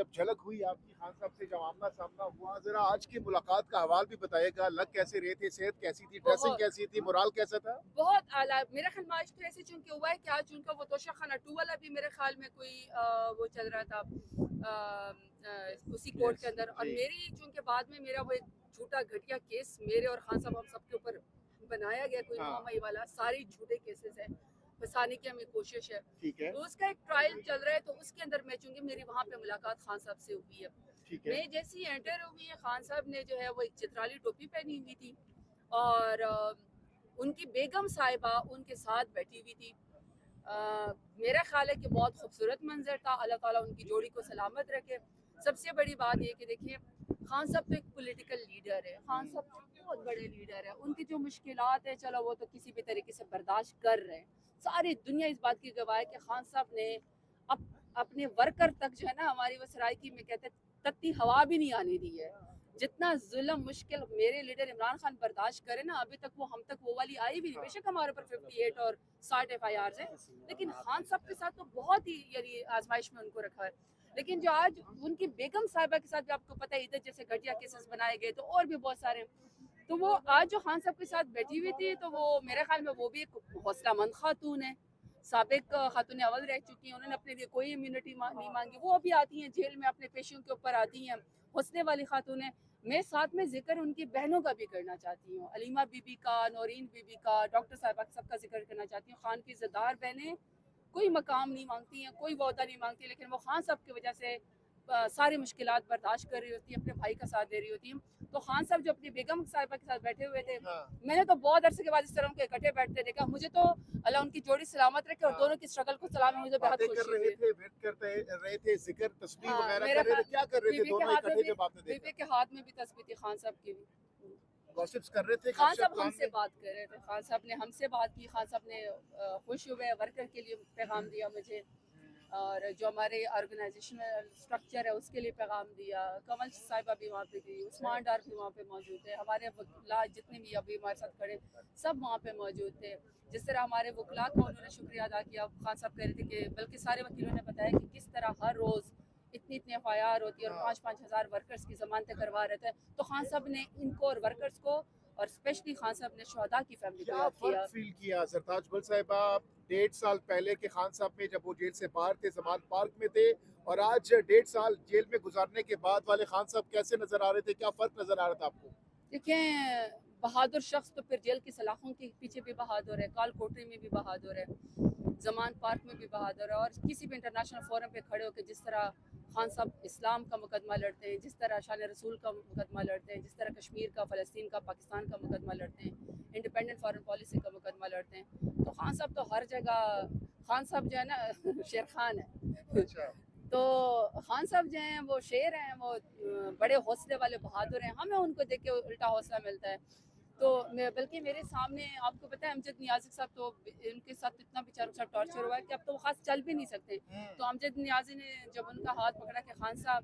جب جھلک ہوئی آپ کی خان صاحب سے جب آمنا سامنا ہوا, ذرا آج کی ملاقات کا حوال بھی بتائیے گا. لگ کیسے رہے تھے, صحت کیسی تھی, ڈریسنگ بہت کیسی تھی, مورال کیسا تھا؟ بہت اعلیٰ. میرا خیال میں آج تو ایسے چونکہ ہوا ہے کہ آج چونکہ وہ توشہ خانہ 2 والا بھی میرے خیال میں کوئی وہ چل رہا تھا اسی کورٹ کے اندر, اور میری چونکہ بعد میں میرا وہ ایک جھوٹا گھٹیا کیس میرے اور خان صاحب ہم سب کے اوپر بنایا گیا, کوئی 9 مئی والا, سارے جھوٹے کیسز ہیں, پھنسانے کی ہمیں کوشش ہے. تو اس کا ایک ٹرائل چل رہا ہے, تو اس کے اندر میں چونکہ میری وہاں پہ ملاقات خان صاحب سے ہوئی ہے. میں جیسی انٹر ہوئی ہے, خان صاحب نے جو ہے وہ ایک چترالی ٹوپی پہنی ہوئی تھی اور ان کی بیگم صاحبہ ان کے ساتھ بیٹھی ہوئی تھی. میرا خیال ہے کہ بہت خوبصورت منظر تھا. اللہ تعالیٰ ان کی جوڑی کو سلامت رکھے. سب سے بڑی بات یہ کہ دیکھیں, خان صاحب تو ایک پولیٹیکل لیڈر ہے, خان صاحب بہت بڑے لیڈر ہیں. ان کی جو مشکلات ہیں چلو وہ تو کسی بھی طریقے سے برداشت کر رہے ہیں. ساری دنیا اس بات کی گواہ ہے کہ خان صاحب نے اپنے ورکر تک جو ہے نا, ہماری وہ سرائکی میں کہتے ہیں تتی ہوا بھی نہیں آنے دی ہے. جتنا ظلم مشکل میرے لیڈر عمران خان برداشت کرے نا, ابھی تک وہ ہم تک وہ والی آئی بھی نہیں. بے شک ہمارے اوپر 58 اور 60 FIRs ہیں, لیکن خان صاحب کے ساتھ تو بہت ہی یعنی آزمائش میں ان کو رکھا ہے. لیکن جو آج ان کی بیگم صاحبہ کے ساتھ بھی آپ کو پتہ ہے ادھر جیسے گھٹیا کیسز بنائے گئے, تو اور بھی بہت سارے ہیں. تو وہ آج جو خان صاحب کے ساتھ بیٹھی ہوئی تھی, تو وہ میرے خیال میں وہ بھی ایک حوصلہ مند خاتون ہے, سابق خاتون اول رہ چکی ہیں. انہوں نے اپنے لیے کوئی امیونٹی نہیں مانگی. وہ ابھی آتی ہیں جیل میں, اپنے پیشیوں کے اوپر آتی ہیں, حوصلے والی خاتون ہیں. میں ساتھ میں ذکر ان کی بہنوں کا بھی کرنا چاہتی ہوں, علیمہ بی بی کا, نورین بی بی کا, ڈاکٹر صاحبہ سب کا ذکر کرنا چاہتی ہوں. خان کی عزتدار بہنیں کوئی مقام نہیں مانگتی ہیں, کوئی عہدہ نہیں مانگتی, لیکن وہ خان صاحب کی وجہ سے ساری مشکلات برداشت کر رہی ہوتی ہیں, اپنے بھائی کا ساتھ دے رہی ہوتی ہیں. تو خان صاحب جو اپنی بیگم صاحبہ کے ساتھ بیٹھے ہوئے تھے, میں نے تو بہت عرصے کے بعد اس طرح ان کے اکٹھے بیٹھتے دیکھا. مجھے تو اللہ ان کی جوڑی سلامت رکھے, اور دونوں کی اسٹرگل کو سلام, مجھے بہت خوشی ہوئی. میرا بی بی کے ہاتھ میں بھی تسبیح تھی خان صاحب کی بھی. گوسپس کر رہے تھے, خان صاحب ہم سے بات کر رہے تھے, خان صاحب نے ہم سے بات کی. خان صاحب نے خوش ہوئے, ورکر کے لیے پیغام دیا مجھے, اور جو ہمارے آرگنائزیشنل اسٹرکچر ہے اس کے لیے پیغام دیا. کمل صاحبہ بھی وہاں پہ تھی, عثمان ڈار بھی وہاں پہ موجود تھے, ہمارے وکلا جتنے بھی ابھی ہمارے ساتھ کھڑے سب وہاں پہ موجود تھے. جس طرح ہمارے وکلا کو انہوں نے شکریہ ادا کیا, خان صاحب کہہ رہے تھے کہ بلکہ سارے وکیلوں نے بتایا کہ کس طرح ہر روز اتنی FIR ہوتی ہے اور 5-5 ہزار ورکرز کی ضمانتیں کروا رہے تھے. تو خان صاحب نے ان کو اور ورکرز کو, اور اسپیشلی خان صاحب نے شہداء کی فیملی کو یاد کیا. فیل کیا سرتاج گل صاحبہ 1.5 سال پہلے کے خان صاحب میں, جب وہ جیل سے باہر تھے, ضمانت پارک میں تھے, اور آج 1.5 سال جیل میں گزارنے کے بعد والے خان صاحب کیسے نظر آ رہے تھے, کیا فرق نظر آ رہا تھا آپ کو؟ دیکھیں, بہادر شخص تو پھر جیل کی سلاخوں کے پیچھے بھی بہادر ہے, کال کوٹری میں بھی بہادر ہے, زمان پارک میں بھی بہادر ہے, اور کسی بھی انٹرنیشنل فورم پہ کھڑے ہو کے جس طرح خان صاحب اسلام کا مقدمہ لڑتے ہیں, جس طرح شان رسول کا مقدمہ لڑتے ہیں, جس طرح کشمیر کا, فلسطین کا, پاکستان کا مقدمہ لڑتے ہیں, انڈیپینڈنٹ فارن پالیسی کا مقدمہ لڑتے ہیں, تو خان صاحب تو ہر جگہ, خان صاحب جو ہے نا شیر خان ہے. تو خان صاحب جو ہیں وہ شیر ہیں, وہ بڑے حوصلے والے بہادر ہیں. ہمیں ان کو دیکھ کے الٹا حوصلہ ملتا ہے. تو بلکہ میرے سامنے آپ کو پتہ ہے امجد نیازی صاحب, تو ان کے ساتھ اتنا بیچاروں کے ساتھ ٹارچر ہوا ہے کہ اب تو وہ خاص چل بھی نہیں سکتے. تو امجد نیازی نے جب ان کا ہاتھ پکڑا کہ خان صاحب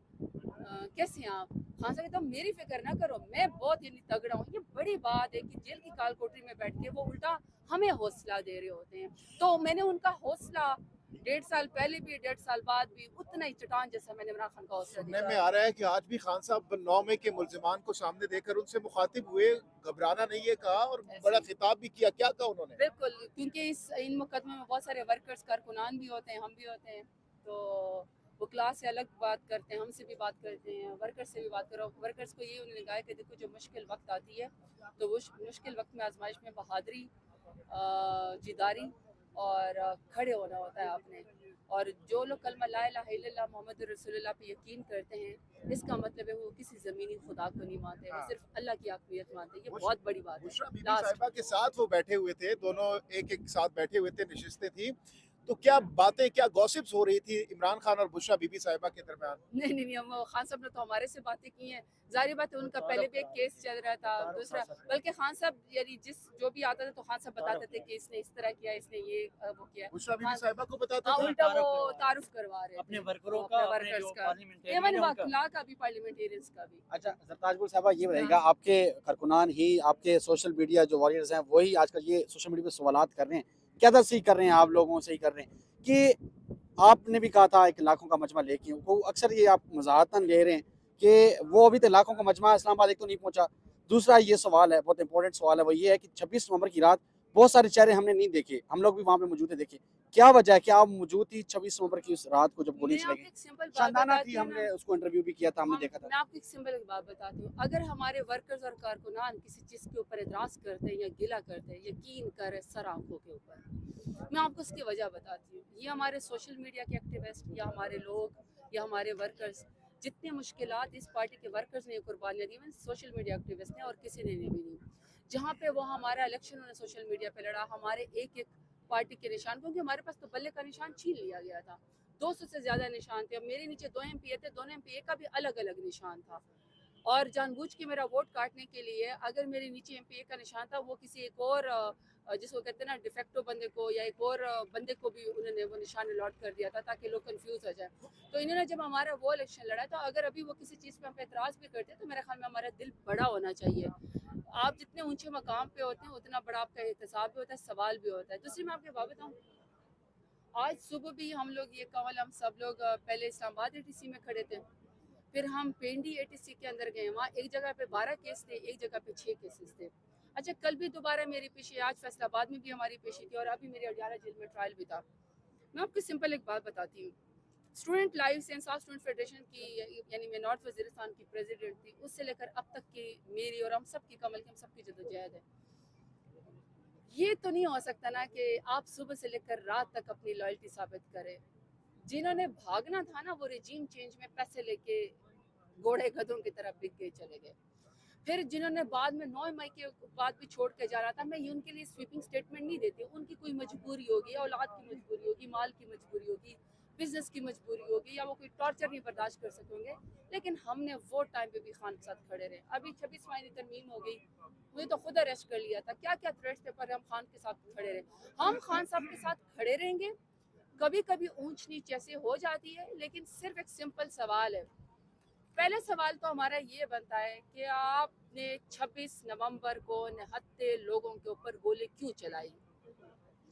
کیسے ہیں آپ, خان صاحب کہتا میری فکر نہ کرو, میں بہت یعنی تگڑا ہوں. یہ بڑی بات ہے کہ جیل کی کال کوٹری میں بیٹھ کے وہ الٹا ہمیں حوصلہ دے رہے ہوتے ہیں. تو میں نے ان کا حوصلہ 1.5 سال پہلے بھی 1.5 سال بعد بھی اتنا ہی چٹان جیسا میں نے عمران خان کا حوصلہ سننے میں آ رہا ہے کہ آج بھی خان صاحب 9 مئی کے ملزمان کو سامنے دے کر ان سے مخاطب ہوئے, گھبرانا نہیں ہے کہا, اور بڑا خطاب بھی کیا. کیا کہا انہوں نے؟ بالکل, کیونکہ ان مقدمے میں بہت سارے ورکرز کارکنان بھی ہوتے ہیں, ہم بھی ہوتے ہیں, تو وہ کلاس سے الگ بات کرتے ہیں, ہم سے بھی بات کرتے ہیں, ورکرز سے بھی بات کرو. ورکرز کو یہ انہوں نے کہا کہ دیکھو جو مشکل وقت آتی ہے تو وہ مشکل وقت میں آزمائش میں بہادری, جداری اور کھڑے ہونا ہوتا ہے آپ نے. اور جو لوگ کلمہ لا الہ الا اللہ محمد رسول اللہ پہ یقین کرتے ہیں, اس کا مطلب ہے وہ کسی زمینی خدا کو نہیں مانتے, وہ صرف اللہ کی حاکمیت مانتے ہیں. یہ بہت بڑی بات ہے. بشریٰ بی بی صاحبہ کے ساتھ وہ بیٹھے ہوئے تھے, دونوں ایک ساتھ بیٹھے ہوئے تھے, نشستیں تھیں, تو کیا باتیں, کیا گوسپس ہو رہی تھی عمران خان اور بشریٰ بی بی صاحبہ کے درمیان؟ نہیں, ہم خان صاحب نے تو ہمارے سے باتیں کی ہیں. ظاہر بات ہے ان کا پہلے بھی ایک کیس چل رہا تھا, دوسرا بلکہ خان صاحب یعنی جو بھی آتا تھا تو خان صاحب بتاتے تھے کہ اس نے اس طرح کیا, اس نے یہ وہ کیا. بشریٰ بی بی صاحبہ کو بتاتے تھے, الٹا وہ تعارف کروا رہے اپنے ورکروں کا, ورکرز کا, ایون وکلا کا بھی, پارلیمنٹیرینز کا بھی. اچھا سرتاج گل صاحبہ, یہ بتائیے گا, آپ کے کارکنان ہی, آپ کے سوشل میڈیا جو وارئرز ہیں وہی آج کل یہ سوشل میڈیا پہ سوالات کر رہے ہیں, کیا درسی کر رہے ہیں آپ لوگوں سے ہی کر رہے ہیں کہ آپ نے بھی کہا تھا ایک لاکھوں کا مجمع لے کے، وہ اکثر یہ آپ مزاحتاً لے رہے ہیں کہ وہ ابھی تک لاکھوں کا مجمع اسلام آباد ایک تو نہیں پہنچا. دوسرا یہ سوال ہے، بہت امپورٹنٹ سوال ہے، وہ یہ ہے کہ 26 نومبر کی رات بہت سارے چہرے ہم نے نہیں دیکھے، ہم لوگ بھی وہاں پہ موجود ہیں، دیکھے کیا وجہ ہے کہ آپ موجود تھی 26 نومبر کی اس رات کو جب گولی میں چلائی آپ گئی؟ کو ایک سمپل بات شاندانہ بتاتی تھی، ہوں ہم نا، نے اس کو انٹرویو بھی کیا تھا، ہم نے دیکھا تھا. میں آپ کو ایک سمپل بات بتاتی ہوں. اگر ہمارے ورکرز اور کارکنان کسی چیز کے اوپر اعتراض کرتے ہیں یا گلہ کرتے ہیں، یقین کرے سر آنکھوں کے اوپر، میں آپ کو اس کی وجہ بتاتی ہوں. یہ ہمارے سوشل میڈیا کے ایکٹیوسٹ یا ہمارے لوگ یا ہمارے ورکرز، جتنے مشکلات اس پارٹی کے ورکرز نے قربانیاں دی ہیں، سوشل میڈیا ایکٹیوسٹ نے اور کسی نے بھی نہیں. جہاں پہ وہ ہمارا الیکشن انہوں نے سوشل میڈیا پہ لڑا، ہمارے ایک ایک پارٹی کے نشان، کیونکہ ہمارے پاس تو بلے کا نشان چھین لیا گیا تھا. 200 سے زیادہ نشان تھے. اب میرے نیچے 2 ایم پی تھے، دونوں ایم پی اے کا بھی الگ الگ نشان تھا، اور جان بوجھ کے میرا ووٹ کاٹنے کے لیے اگر میرے نیچے ایم پی اے کا نشان تھا، وہ کسی ایک اور جس کو کہتے ہیں نا ڈیفیکٹو بندے کو یا ایک اور بندے کو بھی انہوں نے وہ نشان الاٹ کر دیا تھا تاکہ لوگ کنفیوز ہو جائیں. تو انہوں نے جب ہمارا وہ الیکشن لڑا، تو اگر ابھی وہ کسی چیز پہ ہم پہ اعتراض بھی کرتے تو میرے خیال میں ہمارا دل بڑا ہونا چاہیے. آپ جتنے اونچے مقام پہ ہوتے ہیں اتنا بڑا آپ کا احتساب بھی ہوتا ہے، سوال بھی ہوتا ہے. دوسری میں آپ کو بات بتاؤں، آج صبح بھی ہم لوگ یہ کمل ہم سب لوگ پہلے اسلام آباد اے ٹی سی میں کھڑے تھے، پھر ہم پینڈی اے ٹی سی کے اندر گئے، وہاں ایک جگہ پہ 12 کیس تھے، ایک جگہ پہ 6 کیسز تھے. اچھا کل بھی دوبارہ میری پیشی، آج فیصل آباد میں بھی ہماری پیشی تھی، اور ابھی میرے اڈیالہ جیل میں ٹرائل بھی تھا. میں آپ کو سمپل ایک بات بتاتی ہوں. اسٹوڈنٹ لائف انصاف اسٹوڈنٹ فیڈریشن کی، یعنی میں نارتھ وزیرستان کی پریزیڈنٹ تھی، اس سے لے کر اب تک کی میری اور ہم سب کی کمل کی ہم سب کی جدوجہد ہے. یہ تو نہیں ہو سکتا نا کہ آپ صبح سے لے کر رات تک اپنی لائلٹی ثابت کریں. جنہوں نے بھاگنا تھا نا، وہ رجیم چینج میں پیسے لے کے گھوڑے گدھوں کی طرف بک کے چلے گئے. پھر جنہوں نے بعد میں 9 مئی کے بعد بھی چھوڑ کے جا رہا تھا، میں ان کے لیے سویپنگ سٹیٹمنٹ نہیں دیتی. ان کی کوئی مجبوری ہوگی، اولاد کی مجبوری ہوگی، مال کی مجبوری ہوگی، بزنس کی مجبوری ہوگی، یا وہ کوئی ٹارچر نہیں برداشت کر سکیں گے. لیکن ہم نے وہ ٹائم پہ بھی خان کے ساتھ کھڑے رہے. ابھی 26 مئی ترمیم ہو گئی، مجھے تو خود اریسٹ کر لیا تھا. کیا کیا تھریٹس پیپر ہم خان کے ساتھ کھڑے رہے. ہم خان صاحب کے ساتھ کھڑے رہیں گے. کبھی کبھی اونچ نیچ ایسے ہو جاتی ہے، لیکن صرف ایک سمپل سوال ہے. پہلے سوال تو ہمارا یہ بنتا ہے کہ آپ نے 26 نومبر کو نہتے لوگوں کے اوپر گولی کیوں چلائی؟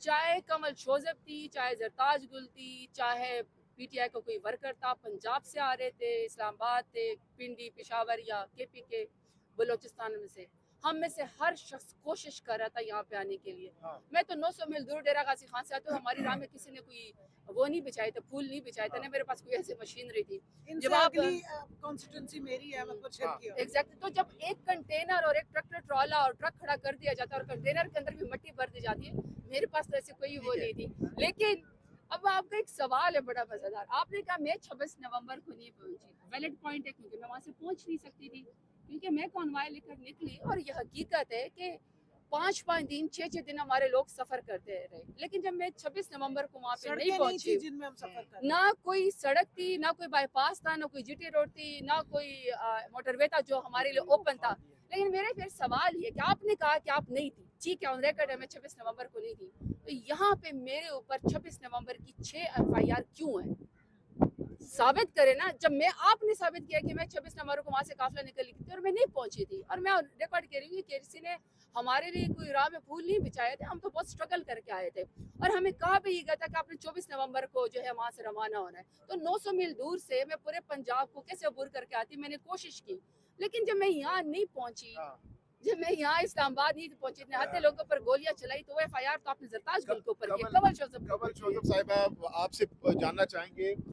چاہے کمل شوزب تھی، چاہے زرتاج گل تھی، چاہے پی ٹی آئی کا کوئی ورکر تھا، پنجاب سے آ رہے تھے، اسلام آباد تھے، پنڈی، پشاور یا کے پی کے بلوچستان میں سے. ہم میں سے ہر شخص کوشش کر رہا تھا یہاں پہ آنے کے لیے. میں تو 900 میل دور ڈیرہ غازی خان سے آتے ہوئے ہماری راہ میں کسی نے کوئی وہ نہیں بچھائے تھے، پھول نہیں بچھائے تھے، نہ میرے پاس کوئی ایسی مشینری تھی. جب آپ کانسٹیٹوئنسی میری ہے، ایگزیکٹ، تو جب ایک کنٹینر اور ایک ٹریکٹر ٹرالا اور ٹرک کھڑا کر دیا جاتا ہے اور کنٹینر کے اندر بھی مٹی بھر دی جاتی ہے، میرے پاس تو ایسی کوئی وہ نہیں تھی. لیکن اب آپ کا ایک سوال ہے بڑا مزیدار. آپ نے کہا میں 26 نومبر کو نہیں پہنچی. ویلڈ پوائنٹ ہے، کیونکہ میں وہاں سے پہنچ نہیں سکتی تھی، کیونکہ میں کانوائے لے کر نکلی. اور یہ حقیقت ہے کہ 5 دن 6 دن ہمارے لوگ سفر کرتے رہے. لیکن جب میں 26 نومبر کو وہاں پہ نہیں پہنچی، جن میں ہم سفر کر نہ کوئی سڑک تھی، نہ کوئی بائی پاس تھا، نہ کوئی جی ٹی روڈ تھی، نہ کوئی موٹر وے تھا جو ہمارے لیے اوپن تھا. لیکن میرے پھر سوال یہ کہ آپ نے کہا کہ آپ نہیں تھی، ٹھیک ہے، آن ریکارڈ ہے میں 26 نومبر کو نہیں تھی. تو یہاں پہ میرے اوپر 26 نومبر کی 6 FIR کیوں ہیں؟ ثابت کرے نا. جب میں آپ نے ثابت کیا کہ میں 26 نومبر کو وہاں سے قافلہ نکل گئی تھی اور میں نہیں پہنچی تھی، اور میں ریکارڈ کر رہی ہوں کہ کسی نے ہمارے لیے کوئی راہ میں پھول نہیں بچھائے تھے. ہم تو بہت اسٹرگل کر کے آئے تھے، اور ہمیں کہا بھی یہ گیا تھا کہ آپ نے 24 نومبر کو جو ہے وہاں سے روانہ ہونا ہے. تو 900 میل دور سے میں پورے پنجاب کو کیسے عبور کر کے آتی؟ میں نے کوشش کی. لیکن جب میں یہاں نہیں پہنچی، جب میں یہاں اسلام آباد نہیں پہنچی، نہتے لوگوں پر گولیاں چلائی، تو وہ FIR تو آپ نے زرتاج گل کے اوپر کی. کمل شوزب صاحبہ، آپ سے جاننا چاہیں گے